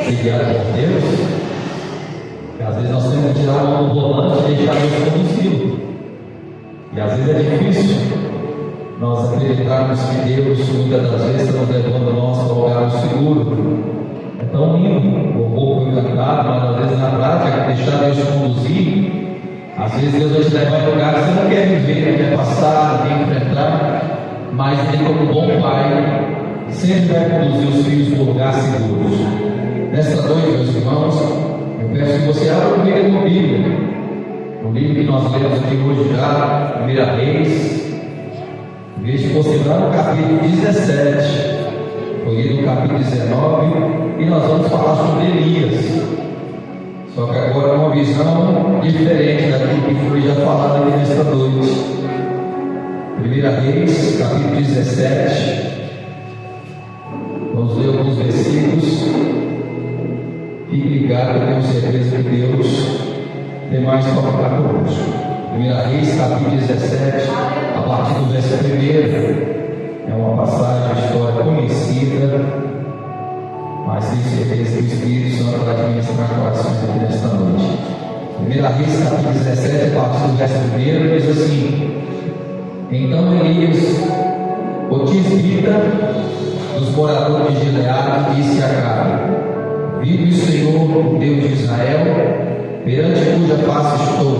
ser guiado por Deus, e às vezes nós temos que tirar a mão do volante e deixar Deus conduzir. E às vezes é difícil nós acreditarmos que Deus, muitas das vezes, está nos levando nós para um lugar seguro. É tão lindo, o louvor foi cantado, mas às vezes na prática, deixar Deus conduzir, às vezes Deus vai te levar em lugares que você não quer viver, não quer passar, não quer enfrentar, mas Ele, como bom Pai, sempre vai conduzir os filhos por lugares seguros. Nesta noite, meus irmãos, eu peço que você abra o livro da Bíblia, o livro que nós lemos aqui hoje já, 1 Reis. Veja que você vai no capítulo 17, foi lido no capítulo 19, e nós vamos falar sobre Elias. Só que agora uma visão diferente daquilo que foi já falado aqui nesta noite. 1 Reis, capítulo 17. Vamos ler alguns versículos. Fique ligado, eu tenho certeza que Deus tem mais para falar conosco. 1 Reis, capítulo 17, a partir do verso 1. É uma passagem, uma história conhecida, mas tenho certeza que o Espírito Santo vai administrar corações aqui nesta noite. 1 Reis, capítulo 17, a partir do verso 1, diz assim: Então Elias, o tisbita dos moradores de Gileade, disse a Acabe: Vive o Senhor, o Deus de Israel, perante cuja face estou,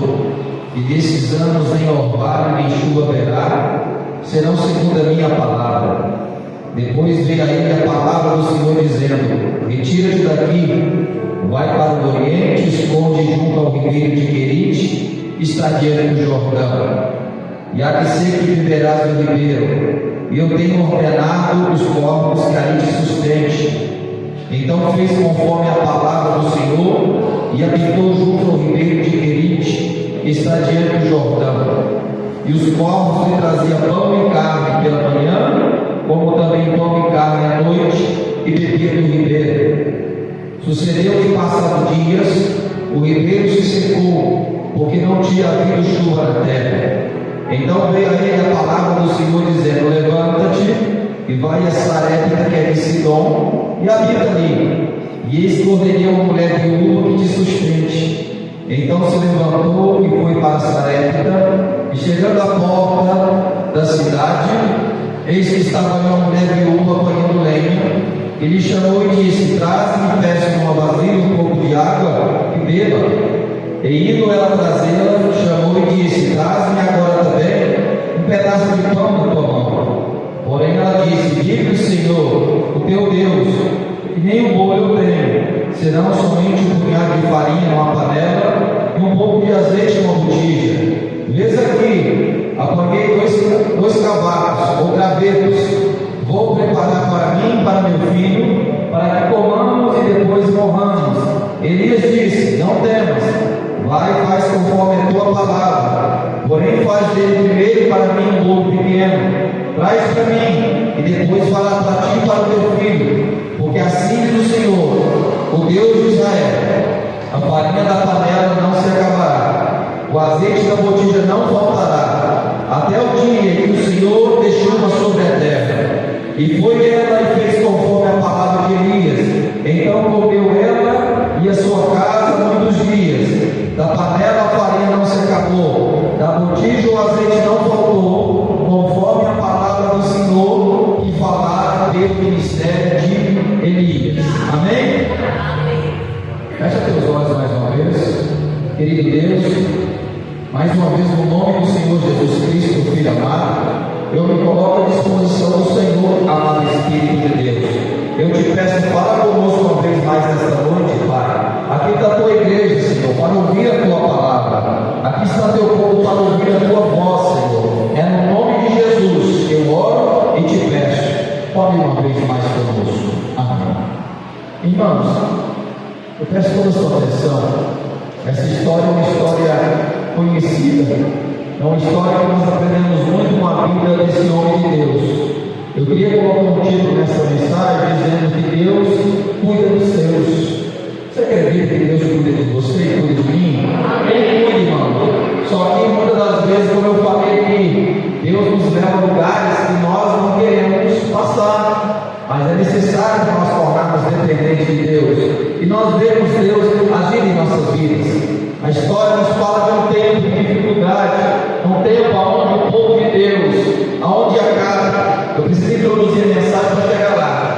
e desses anos nem orvalho nem chuva haverá, serão segundo a minha palavra. Depois veio a ele a palavra do Senhor dizendo: Retira-te daqui, vai para o oriente, esconde junto ao ribeiro de Querite, está diante do Jordão, e há de ser que viverás no ribeiro, e eu tenho ordenado os corpos que ali te sustente. Então fez conforme a palavra do Senhor, e habitou junto ao ribeiro de Querite, que está diante do Jordão. E os corvos lhe traziam pão e carne pela manhã, como também pão e carne à noite, e bebia do ribeiro. Sucedeu que, passados dias, o ribeiro se secou, porque não tinha havido chuva na terra. Então veio a ele a palavra do Senhor, dizendo: Levanta-te e vai a Sarepta, que é de Sidom, e habita ali. E eis que ordenei uma mulher viúva que te sustente. Então se levantou e foi para Sarepta, e chegando à porta da cidade, eis que estava ali uma mulher viúva colhendo lenha. Ele chamou e disse: Traze-me, peço numa vasilha um pouco de água e beba. E indo ela trazê-la, chamou e disse: Traze-me agora também um pedaço de pão na tua mão. Porém ela disse: Vive o Senhor, o teu Deus, que nem o bolo eu tenho, senão somente um punhado de farinha numa panela e um pouco de azeite numa botija. Vês aqui, apanhei dois cavacos ou gravetos, vou preparar para mim e para meu filho, para que comamos e depois morramos. Elias disse: Não temas, vai e faz conforme a tua palavra, porém faz dele primeiro para mim um bolo pequeno, traz para mim, e depois fala para ti e para o teu filho, porque assim diz o Senhor, o Deus de Israel: a farinha da panela não se acabará, o azeite da botija não faltará, até o dia em que o Senhor dê chuva sobre a terra. E foi ela e fez conforme a palavra de Elias. Então comeu ela e a sua casa muitos dias. Da panela a farinha não se acabou, da botija o azeite não faltou, conforme a palavra do Senhor que falara pelo ministério de Elias. Amém? Fecha teus olhos mais uma vez. Querido Deus, mais uma vez no nome do Senhor Jesus Cristo, Filho amado, eu me coloco à disposição do Senhor, amado Espírito de Deus. Eu te peço, fala conosco uma vez mais nesta noite, Pai. Aqui está a tua igreja, Senhor, para ouvir a tua palavra. Aqui está teu povo para ouvir a tua voz, Senhor. É no nome de Jesus que eu oro e te peço. Fale uma vez mais conosco. Amém. Irmãos, eu peço toda a sua atenção. Essa história é uma história conhecida. É uma história que nós aprendemos muito com a vida desse homem de Deus. Eu queria colocar um título nessa mensagem dizendo que Deus cuida dos seus. Você acredita que Deus cuida de você e cuida de mim? Ele cuida, irmão. Só que muitas das vezes, como eu falei aqui, Deus nos leva a lugares que nós não queremos passar. Mas é necessário que nós tornarmos dependentes de Deus. E nós vemos Deus agir em nossas vidas. A história nos fala de um tempo de dificuldade, um tempo onde o povo de Deus, aonde Acabe, eu preciso introduzir a mensagem para chegar lá,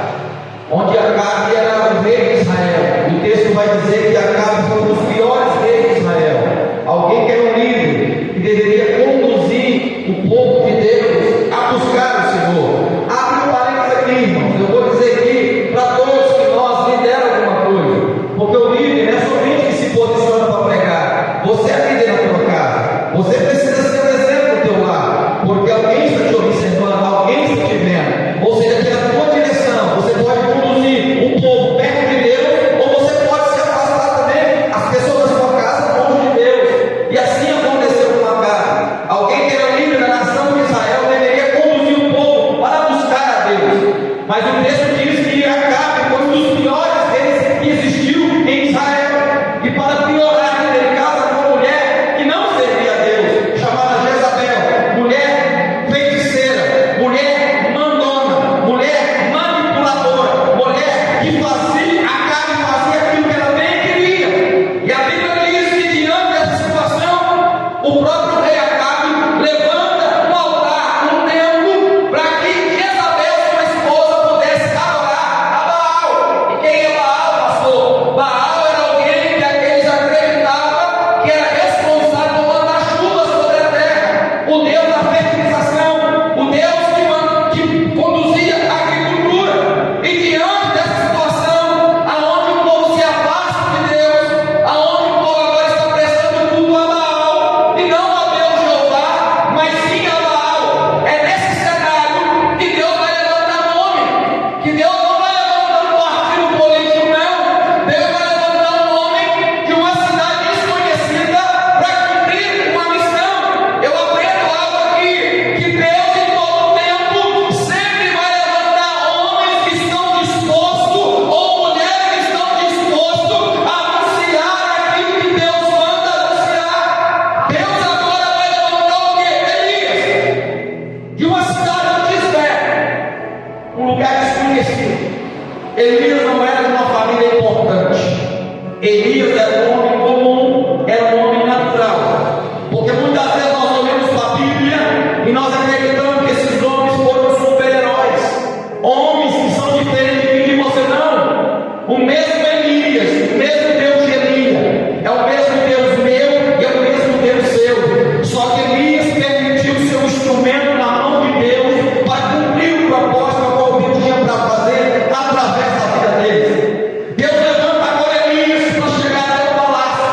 onde Acabe era o rei de Israel. O texto vai dizer que Acabe foi um dos piores reis de Israel, alguém que era um líder, que deveria conduzir o povo de Deus a buscar o Senhor. Abre um parênteses aqui, irmãos, eu vou dizer aqui para todos que nós lideram alguma coisa, porque o líder é somente que se posiciona para pregar. Você é líder na tua casa, você precisa ser um exemplo no teu lar, porque alguém está te observando, alguém está te vendo, ou seja, pela tua direção, você pode conduzir o povo perto de Deus, ou você pode se afastar também, as pessoas da sua casa longe de Deus. E assim aconteceu com Acabe. Alguém que era líder da nação de Israel deveria conduzir o povo para buscar a Deus, mas o texto diz que Acabe foi um dos piores reis que existiu em Israel. E para piorar, ele casa com uma mulher que não servia a Deus, chamada Jezabel, mulher feiticeira, mulher mandona, mulher manipuladora, mulher que fazia, Acabe fazia aquilo que ela bem queria. E a Bíblia diz que diante dessa situação, o próprio rei Acabe levanta um altar, um templo, para que Jezabel, sua esposa, pudesse adorar a Baal. E quem é Baal, pastor? Baal era alguém que aqueles acreditavam que era responsável por mandar chuvas sobre a terra, o Deus da fertilização, o Deus que conduzia a agricultura. E diante dessa situação, aonde o povo se afasta de Deus, aonde o povo agora está prestando culto a Baal, e não a Deus Jeová, mas sim a Baal, é nesse cenário que Deus vai levantar um homem, que Deus não vai levantar um partido político, não. Deus vai levantar um homem de uma cidade desconhecida para cumprir uma missão. Eu aprendo algo aqui, que Deus em todo tempo sempre vai levantar homens que estão dispostos, ou mulheres que estão dispostos a anunciar aquilo que Deus manda anunciar. Deus agora vai levantar o quê? Elias, de uma cidade deserta, um lugar desconhecido. Elias não era de uma família importante. Elias era um homem comum, era um homem natural. Porque muitas vezes nós olhamos para a Bíblia e nós acreditamos que esses homens foram super-heróis, homens que são diferentes de mim e de você. Não. O mesmo Elias, o mesmo Deus de Elias, é o mesmo Deus meu e é o mesmo Deus seu. Só que Elias permitiu ser um instrumento na mão de Deus para cumprir o propósito que ele tinha para fazer através da vida dele. Deus levanta agora Elias para chegar até o palácio,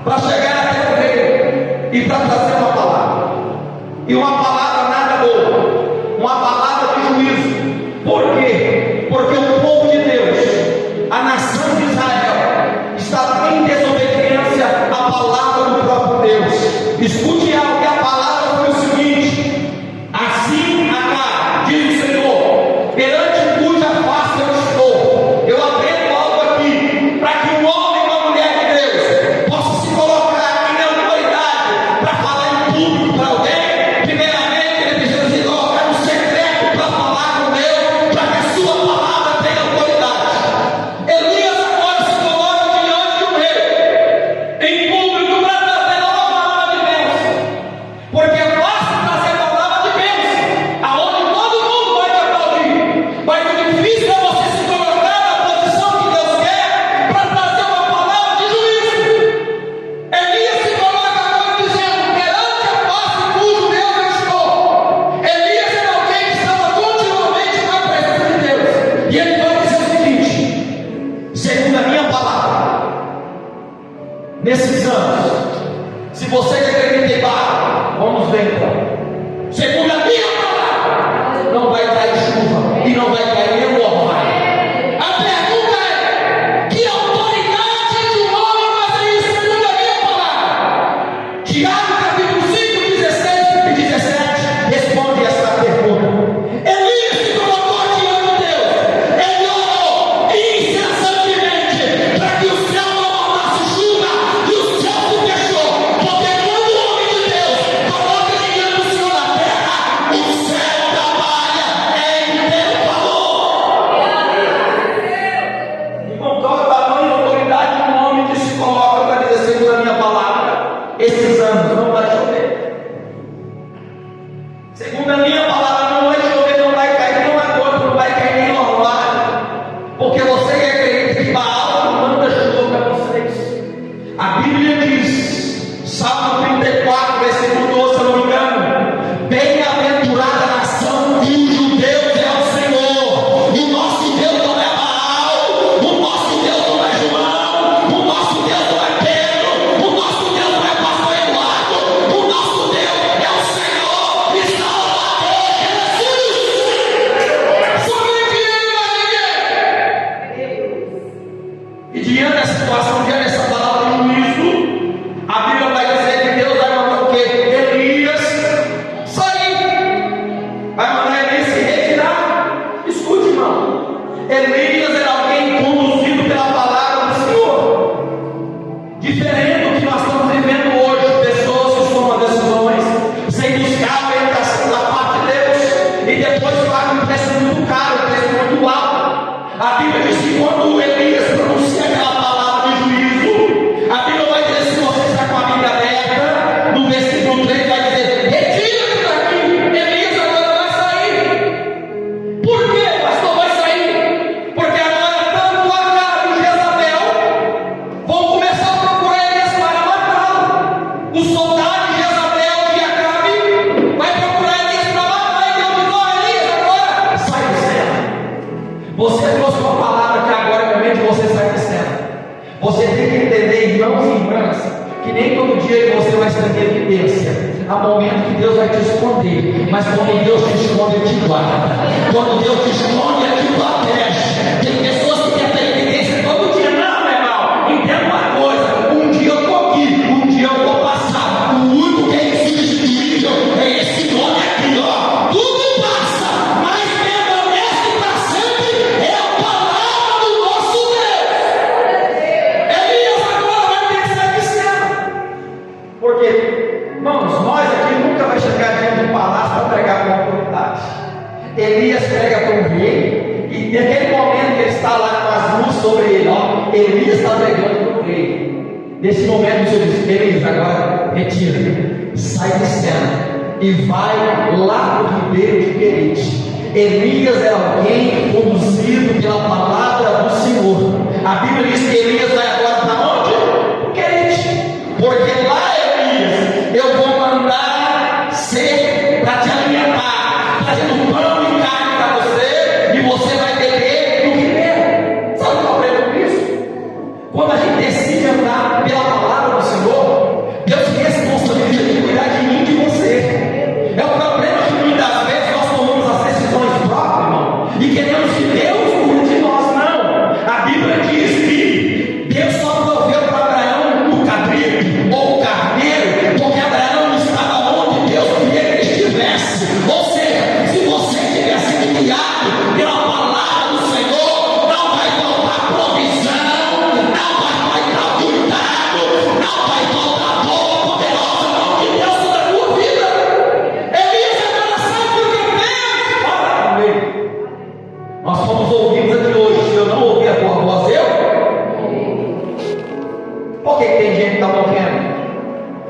para chegar até o rei e para trazer uma palavra. E uma palavra nada boa, uma palavra de juízo. Por quê? Porque o povo de Deus, a nação de Israel, está em desobediência à palavra do próprio Deus. Escute algo, que a palavra foi o seguinte: assim Acabe, diz o Senhor, perante cuja face eu estou. Eu aprendo algo aqui, para que um homem e uma mulher de Deus possa se colocar em autoridade para falar em público para alguém. Primeiramente, ele precisa se colocar no secreto para falar com Deus, para que a sua palavra tenha autoridade. Elias agora se coloca diante do rei, em público, para trazer uma palavra de Deus. Porque é fácil trazer a palavra de Deus, aonde todo mundo vai te aplaudir. Mas o difícil é você se colocar na posição que Deus quer para trazer uma palavra de juízo. Elias se coloca agora dizendo: perante a face cujo Deus eu estou. Elias era alguém que estava continuamente na presença de Deus. E ele vai dizer o seguinte: segundo a minha palavra, nesses anos, se você que acredita em Baal, vamos ver então. Segundo a minha palavra, não vai cair chuva e não vai cair nem orvalho. A pergunta é: que autoridade de um homem fazer isso segundo a minha palavra? Tiago capítulo 5, 16 e 17 responde essa pergunta. Elias se colocou diante de Deus. Ele orou incessantemente para que o céu não mandasse chuva, e o céu se fechou. Porque quando o homem de Deus coloca diante E diante da situação, diante dessa palavra de juízo, a Bíblia vai dizer que Deus vai mandar o quê? Elias sair, vai mandar Elias se retirar. Escute, irmão, Elias era alguém conduzido pela palavra do Senhor, diferente do que nós estamos vivendo hoje. Pessoas que tomam decisões sem buscar a orientação da parte de Deus e depois pagam um preço muito caro, um preço muito alto. A Bíblia diz que quando Elias pronuncia aquela palavra de juízo, a Bíblia vai dizer, se você está com a Bíblia aberta, no versículo 3 vai dizer: retira-te daqui, Elias agora vai sair. Por quê, pastor, vai sair? Porque agora tanto Acabe e Jezabel vão começar a procurar Elias para matá-lo. Os soldados de Jezabel e Acabe vai procurar Elias para matar. E Deus diz: ó, Elias, agora sai do céu. Você trouxe uma palavra que agora é o momento de você sair de cena. Você tem que entender, irmãos e irmãs, que nem todo dia você vai ter evidência. Há momentos que Deus vai te esconder, mas quando Deus te esconde, Ele te guarda. Quando Deus te esconde, Ele te protege. Tem pessoas que querem ter evidência todo dia. Não, meu irmão, entenda uma coisa: um dia eu estou aqui, um dia eu vou passar. O único que é insubstituível é esse nome aqui, ó. Tudo passa, mas permanece para sempre. É a palavra do nosso Deus. Elias agora vai ter que sair de cena. Porque, irmãos, nós aqui nunca vai chegar diante do palácio para pregar com autoridade. Elias prega para o rei, e naquele momento que ele está lá com as luzes sobre ele, ó, Elias está pregando para o rei. Nesse momento o Senhor diz: Elias, agora retira, sai de cena e vai lá para o ribeiro de Querite. Elias é alguém conduzido pela palavra do Senhor. A Bíblia diz que Elias vai agora para onde? Para Querite. Porque lá, Elias, eu vou mandar ser para te alimentar, trazendo pão e carne para você, e você vai beber do ribeiro. Sabe o que eu aprendo com isso? Quando a gente decide andar pela palavra do Senhor, Deus se responsabiliza de cuidar de mim e de você. É o problema que muitas vezes nós tomamos as decisões próprias, irmão, e queremos que Deus cuide de nós. Não. A Bíblia diz que Deus só proveu para Abraão o cabrito ou o carneiro, porque Abraão estava onde Deus queria que ele estivesse. Ou seja, se você tiver sido guiado pela palavra do Senhor, não vai faltar provisão, não vai faltar cuidado, não vai faltar boa, poderosa mão de Deus sobre a tua vida. Elias agora sabe porque Deus fala comigo. Nós fomos ouvidos aqui hoje. Se eu não ouvir a tua voz, por que tem gente que está morrendo?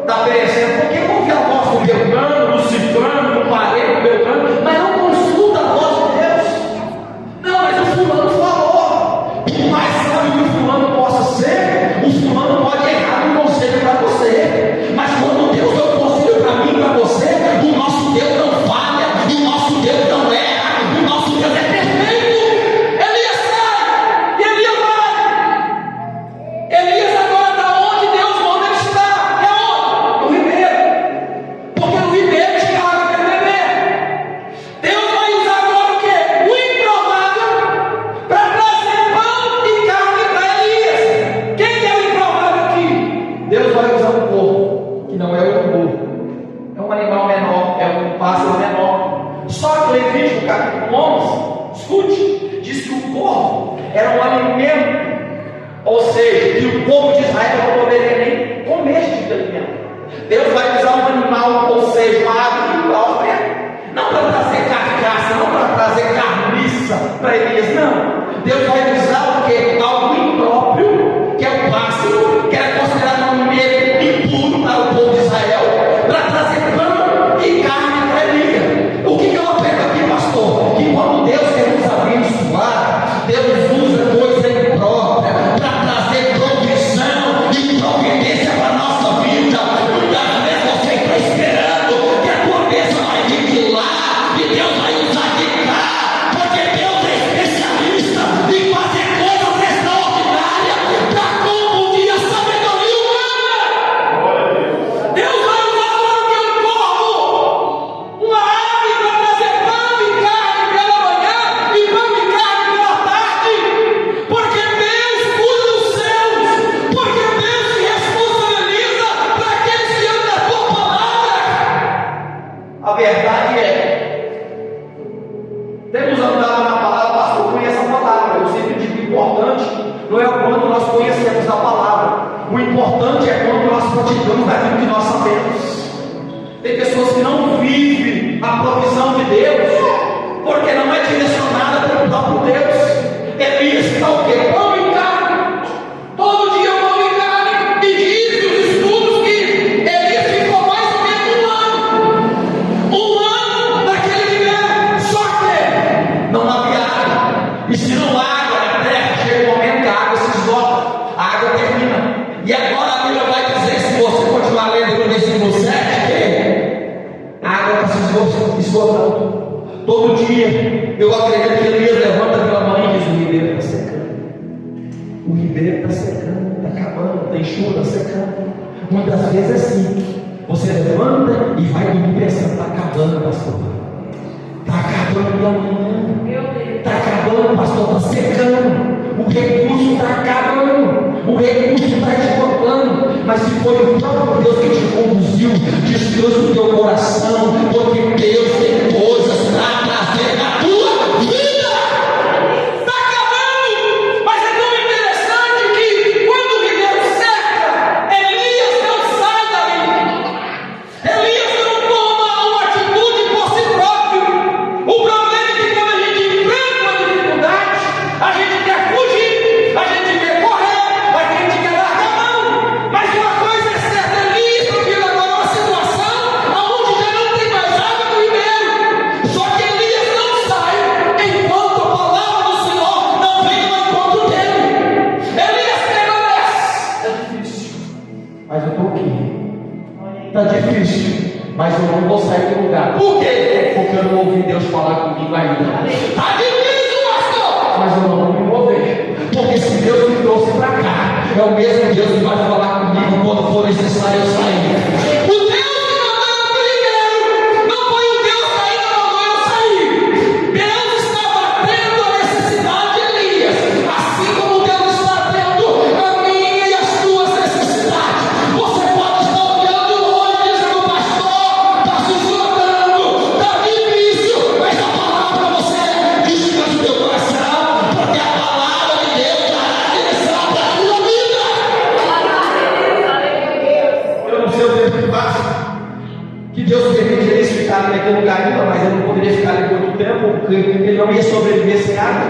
Está perecendo? Por que não ouve a voz do Beltrano, do Ciclano, do Parede, do Beltrano, mas não consulta a voz de Deus? Não, mas o fulano falou. Por mais sábio que o fulano possa ser, o fulano pode errar no conselho para você. Mas quando Deus deu o conselho para mim e para você, o nosso Deus não falha, o nosso Deus não erra, o nosso Deus é perfeito. Elias sai, e Elias vai. Elias agora está onde Deus conhecemos a palavra. O importante é quando nós praticamos daquilo que nós sabemos. Tem pessoas que não vivem a provisão de Deus, porque não é direcionada pelo próprio Deus. Elias está o quê? Pão e carne. Todo dia pão e carne. E diz os estudos que Elias ficou mais ou menos um ano naquele lugar. Só que não havia água. E se não há água na terra, chega um momento que a água se esgota. A água termina. E agora a Bíblia vai dizer, se você continuar lendo no versículo 7, que a água está se esgotando. Todo dia, eu acredito que Elias levanta pela manhã e diz: o ribeiro está secando. O ribeiro está secando, está acabando, tem chuva, está secando. Muitas vezes é assim. Você levanta e vai dormir pensando: está acabando, pastor. Está acabando amanhã. Está acabando, pastor, está secando. O recurso está acabando. O recurso está esgotando. Mas se foi o próprio Deus que te conduziu, descansa o teu coração, porque Deus tem coisas para trazer na tua vida. Está acabando. Mas é tão interessante que quando o ribeiro seca, Elias não sai dali. Elias não toma uma atitude por si próprio. O problema é que quando a gente enfrenta uma dificuldade, a gente quer fugir, a gente quer correr, a gente quer largar a mão. Mas uma coisa é certa: Elias vive agora uma situação onde já não tem mais água no ribeiro. Só que Elias não sai enquanto a palavra do Senhor não vem ao encontro dele. Elias permanece. É difícil, mas eu estou aqui. Está difícil, mas eu não vou sair do lugar. Por quê? Porque eu não ouvi Deus falar comigo ainda. Está difícil, pastor, mas eu não vou me mover. Porque se Deus me trouxe para cá, é o mesmo Deus que vai falar comigo quando for necessário eu sair. O Deus que mandou eu primeiro não foi o Deus que ainda mandou eu sair. Deus estava tendo a necessidade de Elias, assim como Deus está tendo a minha e as tuas necessidades. Você pode estar olhando hoje dizendo: pastor, está se esgotando, está difícil, mas a palavra para você é: descansa o teu coração, porque a palavra de Deus dará a direção para a tua vida. Eu não sei o tempo que passa, que Deus permite eles ficarem naquele lugar ainda, mas ele não poderia ficar ali por muito tempo, porque ele não ia sobreviver sem água.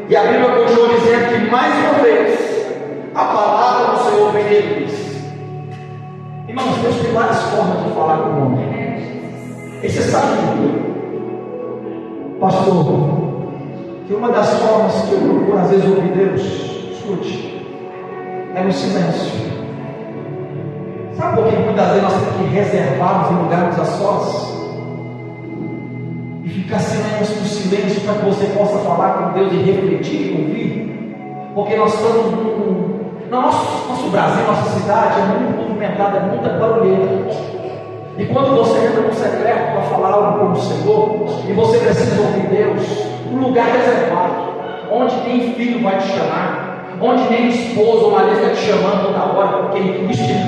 E a Bíblia continua dizendo que mais uma vez a palavra do Senhor vem nele e diz: irmãos, Deus tem várias formas de falar com o homem. E você sabe, pastor, que uma das formas que eu procuro às vezes ouvir Deus, escute, é no silêncio. Sabe por que muitas vezes nós temos que reservarmos em lugares a sós? E ficar silêncio no silêncio para que você possa falar com Deus e refletir e ouvir? Porque nós estamos no nosso Brasil, nossa cidade é muito movimentada, é muita barulheira. E quando você entra no secreto para falar algo com o Senhor, e você precisa ouvir Deus, um lugar reservado, onde nem filho vai te chamar, onde nem esposa ou marido está te chamando toda hora, porque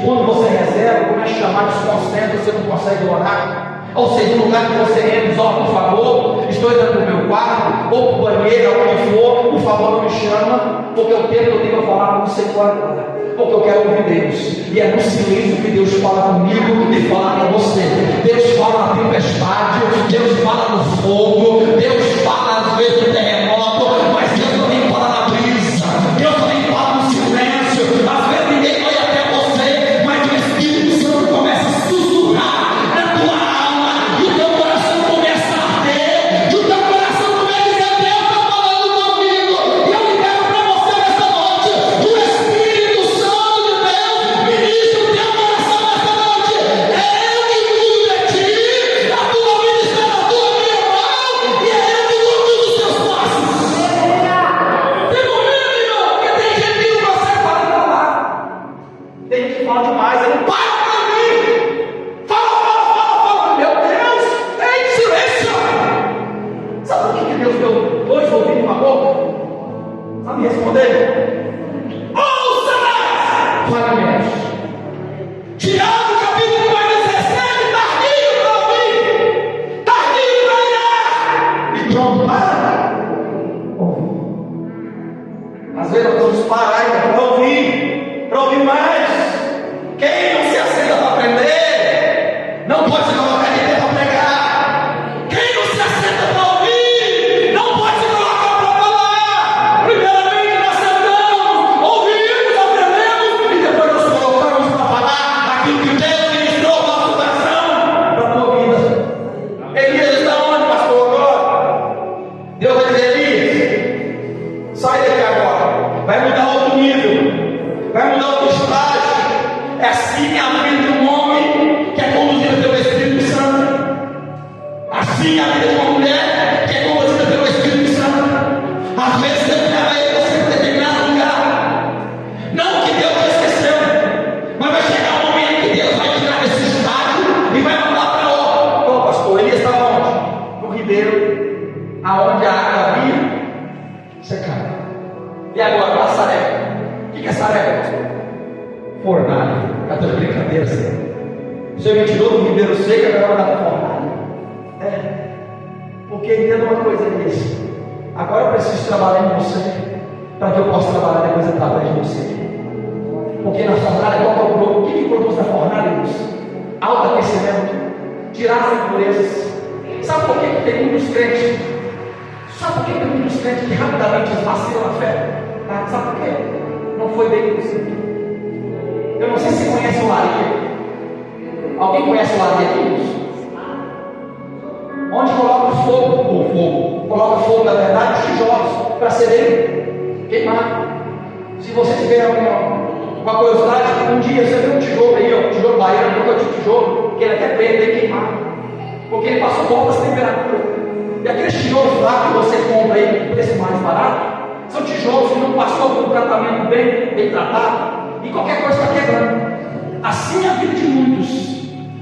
quando você reserva, começa a chamar, desconcentra, você não consegue orar. Ou seja, um lugar que você entra e diz: ó, por favor, estou entrando no meu quarto, ou para o banheiro, ou onde for, por favor, não me chama, porque eu tenho que falar com o Senhor agora. Porque eu quero ouvir Deus, e é no silêncio que Deus fala comigo e fala com você. Deus fala na tempestade, Deus fala no fogo, Deus fala às vezes no terremoto, mas Deus também fala na brisa, Deus também fala no silêncio. Às vezes ninguém vai até você, mas o Espírito Santo começa a sussurrar na tua alma, e o teu coração começa a arder, e o teu coração começa a dizer: Deus está falando comigo. E eu libero para você nessa noite o Espírito Santo de Deus, ministra o teu coração nessa noite. É eu que cuido de ti, a tua vida está na tua minha mão, e é eu que cuido dos teus passos. Tem momento, irmão, porque tem gente que não consegue parar de falar. Tem gente que fala demais, ele não para para mim. Fala. Meu Deus, ei, silêncio. Sabe por que Deus deu dois ouvidos e uma boca? Sabe responder? Ouça mais, fale menos. Tiago capítulo 17, tardio para ouvir, tardio para irar, e pronto para ouvir. Às vezes nós vamos parar ainda para ouvir. mais. Quem não se aceita para aprender, não pode se colocar de pé para pregar. Quem não se aceita para ouvir, não pode se colocar para falar. Primeiramente nós sentamos, ouvimos, aprendemos, e depois nos colocamos para falar aquilo que Deus ministrou ao nosso coração, para a tua vida. Elias está onde, pastor, agora? Deus vai dizer: Elias, sai daqui agora, vai mudar outro nível, vai mudar outro estágio. É assim a vida de um homem que é conduzido pelo Espírito Santo. Assim a vida de uma mulher que é conduzida pelo Espírito Santo. Às vezes Deus leva você para determinado lugar. Não que Deus te esqueceu, mas vai chegar um momento que Deus vai tirar desse estágio e vai mandar para outro. Ô pastor, Elias estava onde? No ribeiro, aonde a água havia secado. E agora, para Sarepta. O que é Sarepta, pastor? Fornalha. Está de brincadeira, Senhor. Você me tirou do ribeiro seco, agora vai dar para fornalha. Porque entenda uma coisa, Elias. Agora eu preciso trabalhar em você, para que eu possa trabalhar depois através de você. Porque na fornalha, o que produz na fornalha, Elias? Alto aquecimento, tirar as impurezas. Sabe por que tem muitos crentes? Sabe por que tem muitos crentes que rapidamente vacilam na fé? Sabe por quê? Não foi bem conduzido. Eu não sei se você conhece o Laria. Alguém conhece o Laria aqui? Onde coloca o fogo, coloca o fogo, na verdade, os tijolos, para serem queimados. Se você tiver uma curiosidade, um dia você vê um tijolo aí, um tijolo baiano, nunca tinha tijolo, que ele até bem queimado, porque ele passou por altas temperaturas. E aqueles tijolos lá que você compra aí, com preço mais barato, são tijolos que não passou por um tratamento bem tratado. E qualquer coisa está quebrando. Assim é a vida de muitos.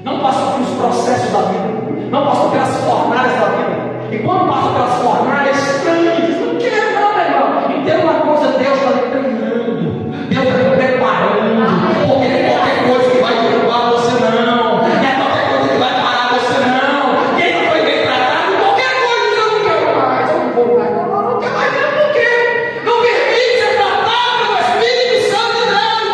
Não passam pelos processos da vida, não passam pelas fornalhas da vida. E quando passam pelas fornalhas, não quer não, meu irmão. Entenda uma coisa: Deus está lhe treinando, Deus está lhe preparando. Porque não é qualquer coisa que vai derrubar você, não. Não é qualquer coisa que vai parar você, não. Quem não foi bem tratado, qualquer coisa eu não quero mais, eu não vou mais, não quero mais, por quê? Não permite ser tratado pelo Espírito Santo de Deus.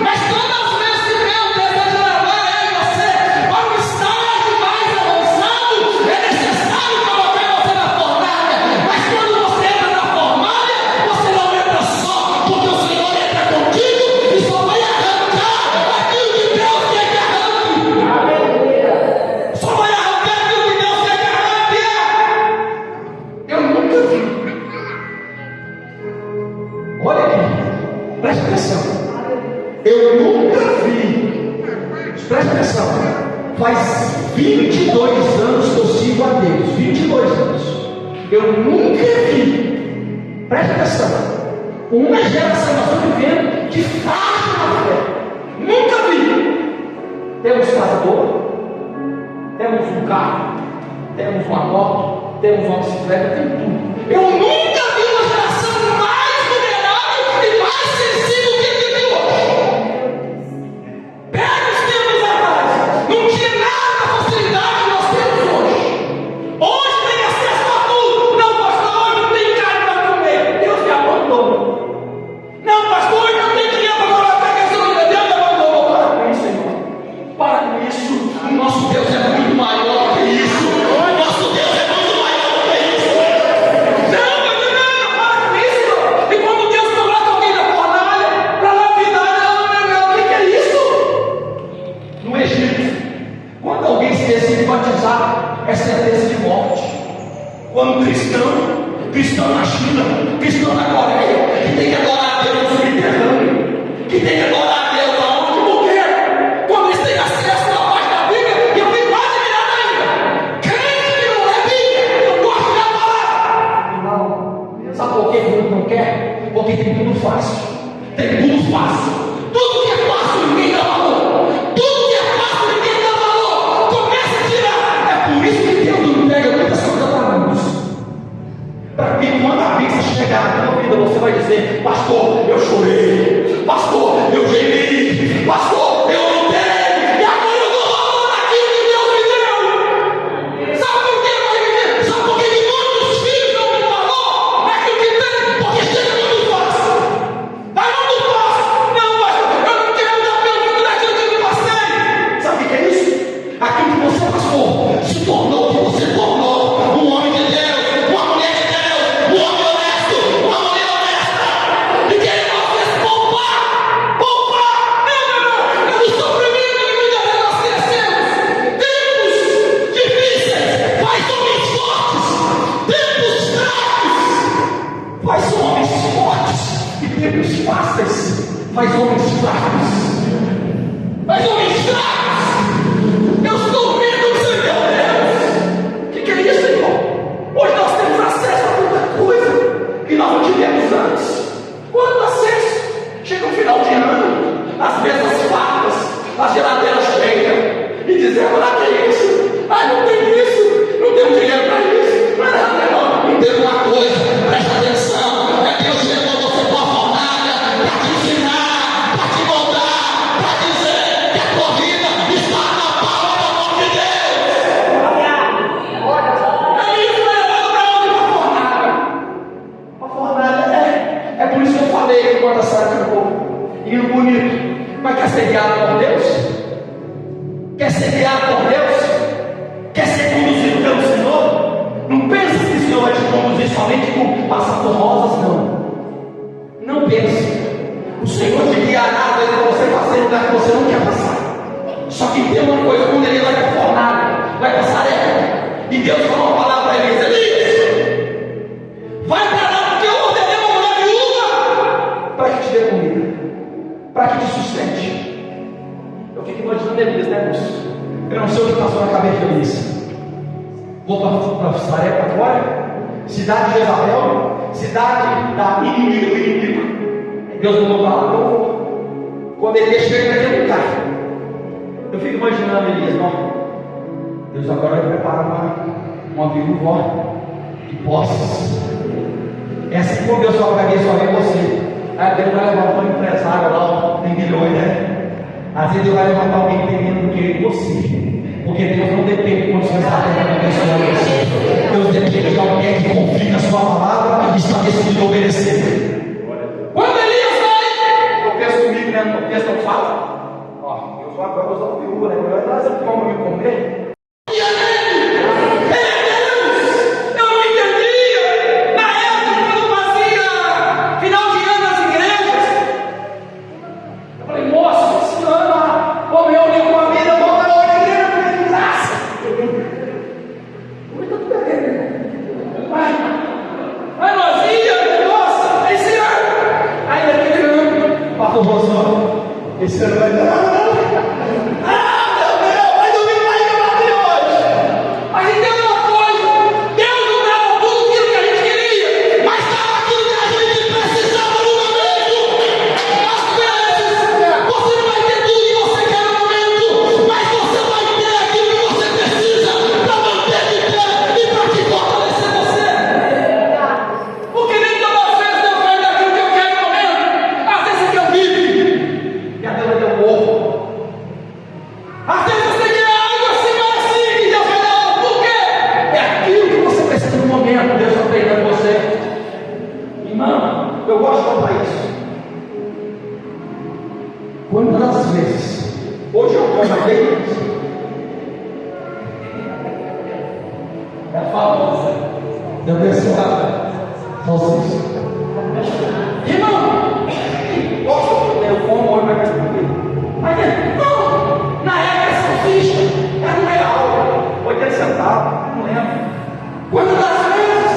Mas todas as vezes que Deus deseja levar eu e você para um estágio mais avançado, é necessário colocar você na fornalha. Mas quando você entra na fornalha, você não entra só, porque o Senhor entra contigo e só vai arrancar aquilo que Deus quer que arranque. Só vai arrancar aquilo que Deus quer que arranque. Eu nunca vi. Olha aqui, preste atenção. Eu nunca vi. Preste atenção. Faz 22 anos que eu sigo a Deus. 22 anos. Eu nunca vi. Preste atenção. Uma geração nós estamos vivendo de fato na fé. Nunca vi. Temos casa boa, temos um carro, temos uma moto, temos uma bicicleta, temos tudo. Eu nunca vi uma geração mais vulnerável e mais sensível que vive hoje. Pega os tempos atrás, não tinha nada da facilidade que nós temos hoje. Hoje tem acesso a tudo. Não, pastor, hoje não tem carne para comer. Deus me abandonou. Não, pastor, hoje não tem dinheiro para colocar a questão de Deus me abandonou. Para com isso, irmão. Para com isso. O nosso Deus é muito maior que isso. O nosso Deus é muito maior que isso. Não, para com isso. E quando Deus coloca alguém na fornalha, para lapidar, não, o que é isso? No Egito, quando alguém se decide batizar, é sentença de morte. Quando cristão na China, cristão na Coreia, que tem que adorar a Deus no subterrâneo, que tem que adorar a Deus aonde? Por quê? Quando eles têm acesso à parte da Bíblia, e eu fico mais admirado ainda. Crente que não é Bíblia, eu gosto da palavra. Não. Sabe por que o mundo não quer? Porque tem tudo fácil. Tem tudo fácil. Tudo que é fácil ninguém dá valor. Tudo que é fácil ninguém dá valor. Começa a tirar. É por isso que Deus não entrega muitas coisas para muitos. Para que quando a bênção chegar na tua vida, faz homens fracos. Faz homens fracos. Eu estou vendo o Senhor Deus. O que é isso, irmão? Hoje nós temos acesso a tanta coisa que nós não tivemos antes. Quanto acesso? Chega o final de ano, as mesas fartas, a geladeira cheia, e dizer, olha que é isso? Ah, não tem isso, não tenho dinheiro para isso. Não, entenda uma coisa, presta atenção, é Deus levou você para a fornalha, para te ensinar, para te moldar, para dizer que a tua vida está na palma da mão de Deus. É isso, levado para onde? Para a fornalha. A fornalha é por isso que eu falei que quando sai do povo, e o bonito, mas quer ser guiado por Deus? Quer ser guiado por Deus? Quer ser conduzido pelo Senhor? Não pense que o Senhor vai te conduzir somente por passar por rosas, não. Não pense. O Senhor te guiará para você passar em lugar que você não quer passar. Só que tem uma coisa, quando ele vai para a fornalha, vai passar época, e Deus falou uma palavra para Elias: Elias, vai para lá, porque eu ordenei uma mulher viúva para que te dê comida, para que te sustente. Eu fico imaginando Elias, né, moço? Eu não sei o que passou na cabeça de Elias. Vou para Sarepta agora, cidade de Jezabel, cidade da inimigo do inimigo. Deus mandou para lá, eu vou. Quando Elias chega naquele lugar, eu fico imaginando Elias, não. Deus agora vai preparar uma viúva de posses. É assim que Deus fala para mim, só vem você. Aí Deus vai levantar um empresário lá, tem milhões, né? Às vezes Deus vai levantar alguém que tem menos do que você. Porque Deus não depende quando você está tentando abençoar você. Deus depende de alguém que confie na sua palavra e está decidido a obedecer. Quando Elias vai, eu penso comigo, né? No texto não fala. Ó, eu sou agora usando viúva, né? Eu traz o pão para me comer. Esse ano vai dar. Vai dormir mais que eu bati hoje. Mas entenda uma coisa: Deus não dava tudo aquilo que a gente queria, mas dava aquilo que a gente precisava no momento. Às vezes, você não vai ter tudo que você quer no momento, mas você vai ter aquilo que você precisa para manter de pé e para te fortalecer você. Porque nem todas as vezes Deus vai dar aquilo que eu quero no momento. Às vezes você quer o bife. E a Deus vai dar um ovo. Às vezes você quer algo assim, mas assim, e Deus vai dar ovo. Por quê? É aquilo que você precisa no momento. Deus está treinando você. Irmão, eu gosto de contar isso. Quantas vezes, hoje eu trabalhei, é famosa, eu abençoada, falsos. Irmão, posso eu como hoje vai gastar comigo? Mas não, na época é salsicha, era R$1, 80 centavos, não lembro. Quantas das vezes,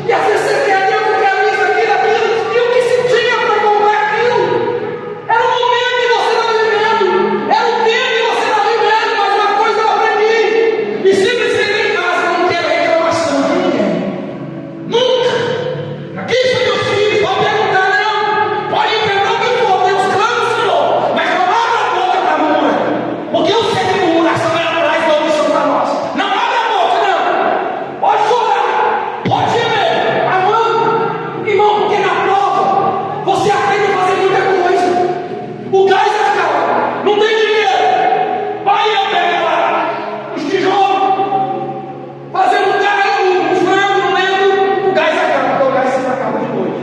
e às vezes você quer Deus, eu quero isso, aquilo, e o que se tinha para comprar aquilo? Era o momento que você estava vivendo, era o tempo que você estava vivendo, mas uma coisa eu aprendi, e sempre cheguei em casa, eu não quero reclamação de ninguém, nunca. Aqui são meus filhos, vão perguntar, não, pode perguntar o que for, Deus clama, Senhor, mas não abra a boca para murmurar, porque eu sei que murmuração vai atrás da omissão para nós. Não abra a boca, não, pode chorar, pode gemer, amando, irmão, porque na prova você aprende a fazer muita coisa. O gás acaba, não tem dinheiro, vai eu pegar lá os tijolos, fazendo um frango, não lembro, o gás acaba, porque o gás sempre acaba de noite.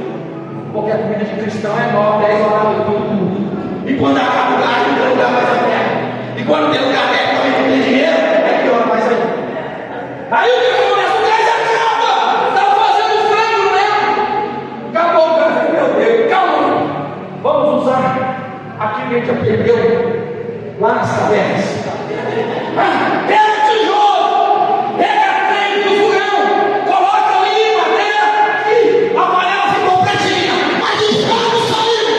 Porque a comida de cristão é 9, 10 horas todo mundo. E quando acaba o gás, não tem lugar mais aberto. E quando tem lugar aberto também não tem dinheiro, é pior mais ainda. Aí o que começa? O gás acaba! Estava fazendo frango, não lembro? Acabou o gás, meu Deus, calma. Vamos usar aquilo que a gente aprendeu lá nas cavernas. Pega tijolo, pega trem do fogão, coloca ali madeira e a panela ficou pretinha. Mas os frangos saíram,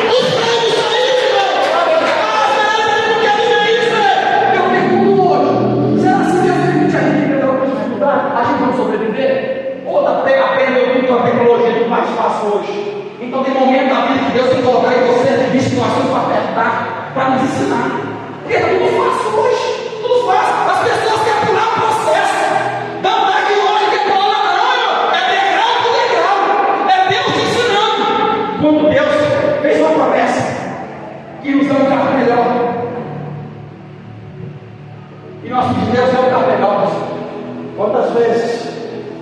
os frangos saíram.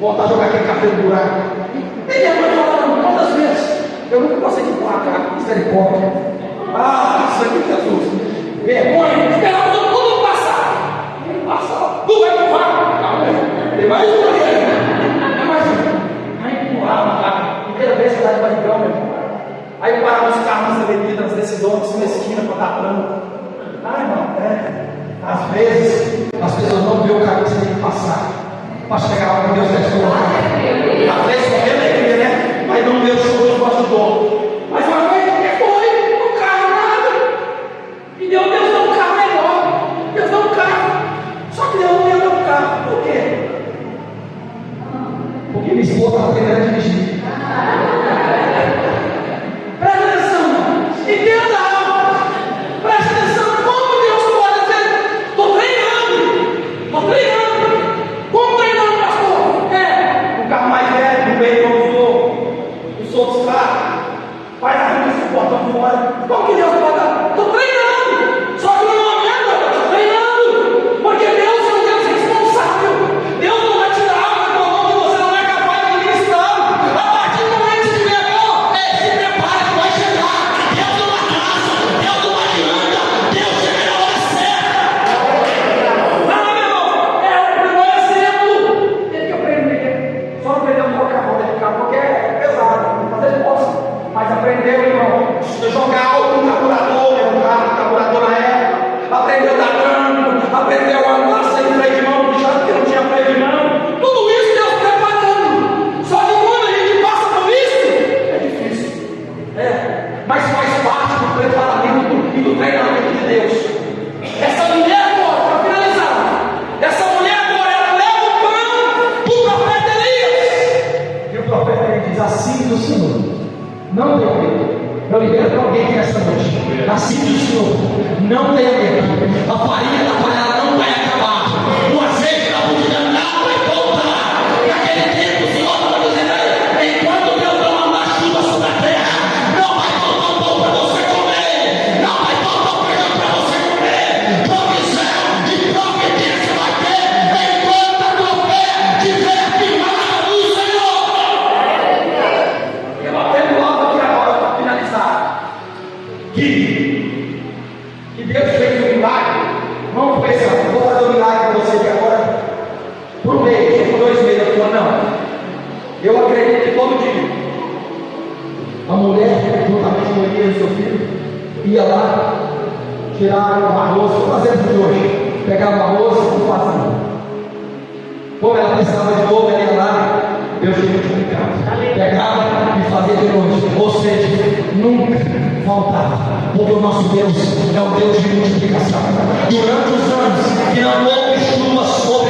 voltar a jogar aquele café no buraco. E minha mãe falando todas as vezes: eu nunca consegui empurrar carro, misericórdia. Ah, Senhor Jesus, vergonha, esperava todo mundo passar. Passa, tu vai empurrar. Calma aí, tem mais um aí. Tem mais um. Aí empurrava o carro. Primeira vez que eu estava de barrigão, meu irmão. Aí parava os carros nas avenidas, nas decisões, na esquina para dar plano. Ah, irmão, às vezes as pessoas não veem o caminho que você tem que passar para chegar lá onde Deus está esperando. Às vezes correndo a igreja, né? Mas não vê o show dos bastidores. Mas uma vez que foi, o carro nada. E Deus deu um carro melhor. Deus deu um carro. Só que Deus não deu um carro. Por quê? Porque minha esposa estava aprendendo a dirigir. Presta atenção, entenda algo. Presta atenção, como Deus pode fazer? Estou treinando. Como treinando, pastor? O carro mais velho, no meio não usou, os outros carros, faz a rua esse portão fora. Como que Deus pode dar? Estou treinando. Só que no momento eu estou treinando, porque Deus é um Deus responsável. Deus não vai tirar algo da tua mão que você não é capaz de administrar. A partir do momento que tiver bom, se prepara que vai chegar. Deus não atrasa, Deus não adianta, Deus chega na hora certa. Não, meu irmão, é o primeiro exemplo. Tem que aprender. Só aprender um pouco a roda de carro, porque é pesado, fazer posse. Mas aprendeu, irmão, jogar algo no carburador, o carburador na época. Aprendeu a dar câmbio, aprendeu a andar sem freio de mão, porque não tinha freio de mão. Tudo isso Deus preparando. Só que quando a gente passa por isso, é difícil. Mas faz parte do preparamento e do treinamento de Deus. Essa mulher agora, para finalizar, ela leva o pão do profeta Elias. E o profeta ele diz: assim diz o Senhor, não tenha medo. Eu libero para alguém aqui nesta noite. Assim diz o Senhor, não tenha medo. A farinha da panela não vai acabar. O azeite da botija não vai voltar. Naquele tempo o Senhor estava dizendo aí: enquanto Deus não mandar chuva sobre a terra, não vai faltar pão para você comer. Não vai faltar feijão para você comer. Provisão e providência vai ter enquanto a tua fé estiver firmada no Senhor. Eu aprendo logo aqui agora para finalizar que Deus fez um milagre. Não foi assim: vou fazer um milagre para você aqui agora por mês, por 2 meses. Eu falo: não, eu acredito que todo dia a mulher, juntamente com Elias e seu filho, ia lá tirar o arroz, vou fazer isso de hoje, pegava o arroz e fazia. Como ela precisava de novo, ela ia lá, Deus tinha multiplicado. Pegava e fazia de novo. Ou seja, nunca faltava. Porque o nosso Deus é o Deus de multiplicação. Durante os anos que não houve chuva sobre